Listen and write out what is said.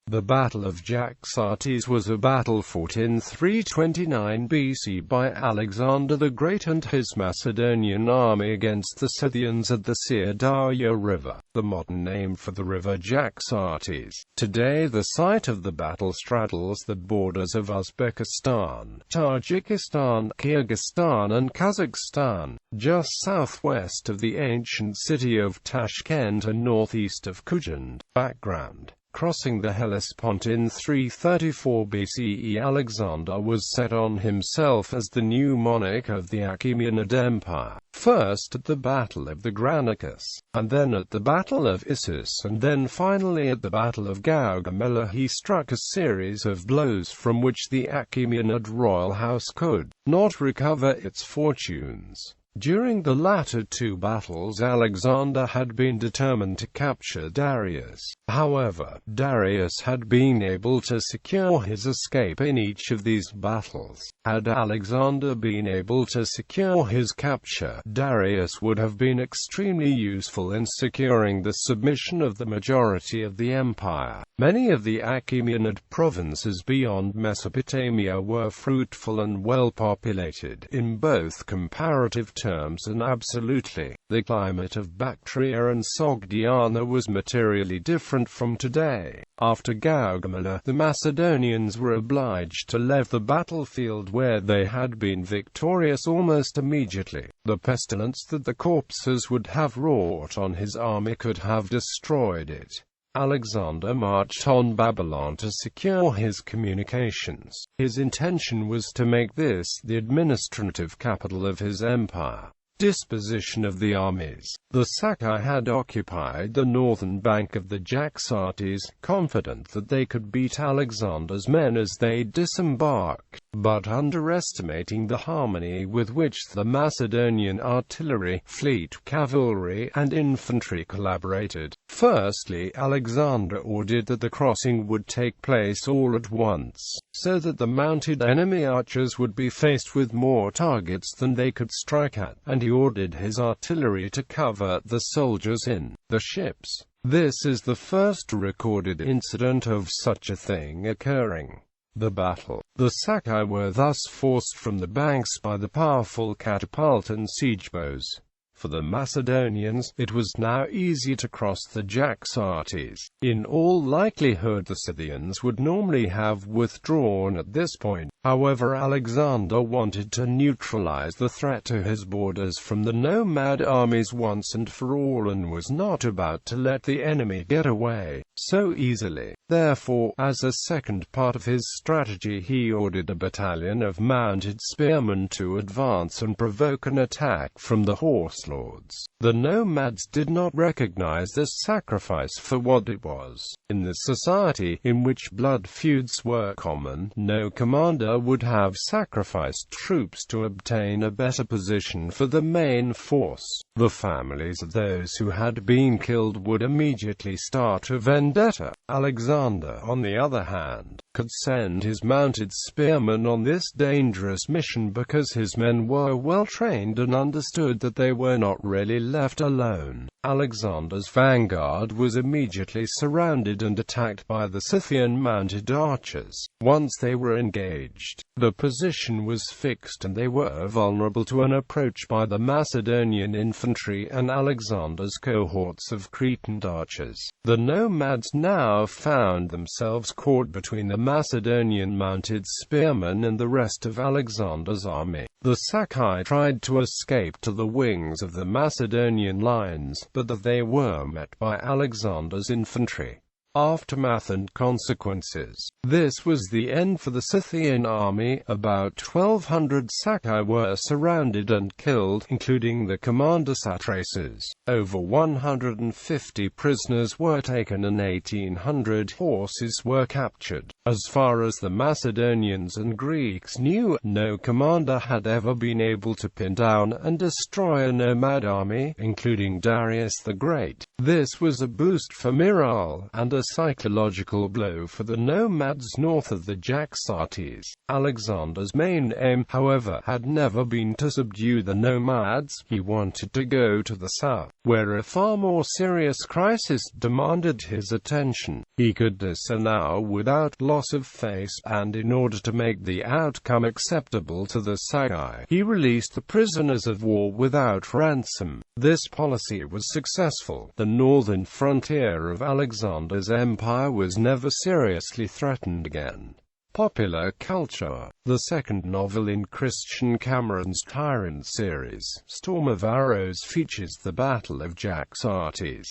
The Battle of Jaxartes was a battle fought in 329 BC by Alexander the Great and his Macedonian army against the Scythians at the Syr Darya River, the modern name for the River Jaxartes. Today the site of the battle straddles the borders of Uzbekistan, Tajikistan, Kyrgyzstan and Kazakhstan, just southwest of the ancient city of Tashkent and northeast of Khujand. Background: crossing the Hellespont in 334 BCE, Alexander was set on himself as the new monarch of the Achaemenid Empire, first at the Battle of the Granicus, and then at the Battle of Issus, and then finally at the Battle of Gaugamela. He struck a series of blows from which the Achaemenid royal house could not recover its fortunes. During the latter two battles, Alexander had been determined to capture Darius. However, Darius had been able to secure his escape in each of these battles. Had Alexander been able to secure his capture, Darius would have been extremely useful in securing the submission of the majority of the empire. Many of the Achaemenid provinces beyond Mesopotamia were fruitful and well populated, in both comparative terms and absolutely. The climate of Bactria and Sogdiana was materially different from today. After Gaugamela, the Macedonians were obliged to leave the battlefield where they had been victorious almost immediately. The pestilence that the corpses would have wrought on his army could have destroyed it. Alexander marched on Babylon to secure his communications. His intention was to make this the administrative capital of his empire. Disposition of the armies. The Sakai had occupied the northern bank of the Jaxartes, confident that they could beat Alexander's men as they disembarked, but underestimating the harmony with which the Macedonian artillery, fleet, cavalry, and infantry collaborated. Firstly, Alexander ordered that the crossing would take place all at once, so that the mounted enemy archers would be faced with more targets than they could strike at, and he ordered his artillery to cover the soldiers in the ships. This is the first recorded incident of such a thing occurring. The battle. The Sakai were thus forced from the banks by the powerful catapult and siege bows. For the Macedonians, it was now easy to cross the Jaxartes. In all likelihood the Scythians would normally have withdrawn at this point. However, Alexander wanted to neutralize the threat to his borders from the nomad armies once and for all, and was not about to let the enemy get away so easily. Therefore, as a second part of his strategy, he ordered a battalion of mounted spearmen to advance and provoke an attack from the horse lords. The nomads did not recognize this sacrifice for what it was. In the society in which blood feuds were common, no commander would have sacrificed troops to obtain a better position for the main force. The families of those who had been killed would immediately start a vendetta. Alexander, on the other hand, could send his mounted spearmen on this dangerous mission because his men were well trained and understood that they were not really left alone. Alexander's vanguard was immediately surrounded and attacked by the Scythian mounted archers. Once they were engaged, the position was fixed and they were vulnerable to an approach by the Macedonian infantry and Alexander's cohorts of Cretan archers. The nomads now found themselves caught between the Macedonian mounted spearmen and the rest of Alexander's army. The Sakai tried to escape to the wings of the Macedonian lines, but they were met by Alexander's infantry. Aftermath and consequences. This was the end for the Scythian army. About 1,200 Sakai were surrounded and killed, including the commander Satraces. Over 150 prisoners were taken and 1,800 horses were captured. As far as the Macedonians and Greeks knew, no commander had ever been able to pin down and destroy a nomad army, including Darius the Great. This was a boost for morale, and a psychological blow for the nomads north of the Jaxartes. Alexander's main aim, however, had never been to subdue the nomads. He wanted to go to the south, where a far more serious crisis demanded his attention. He could do so now without loss of face, and in order to make the outcome acceptable to the Sagai, he released the prisoners of war without ransom. This policy was successful. The northern frontier of Alexander's empire was never seriously threatened again. Popular culture. The second novel in Christian Cameron's Tyrant series, Storm of Arrows, features the Battle of Jaxartes.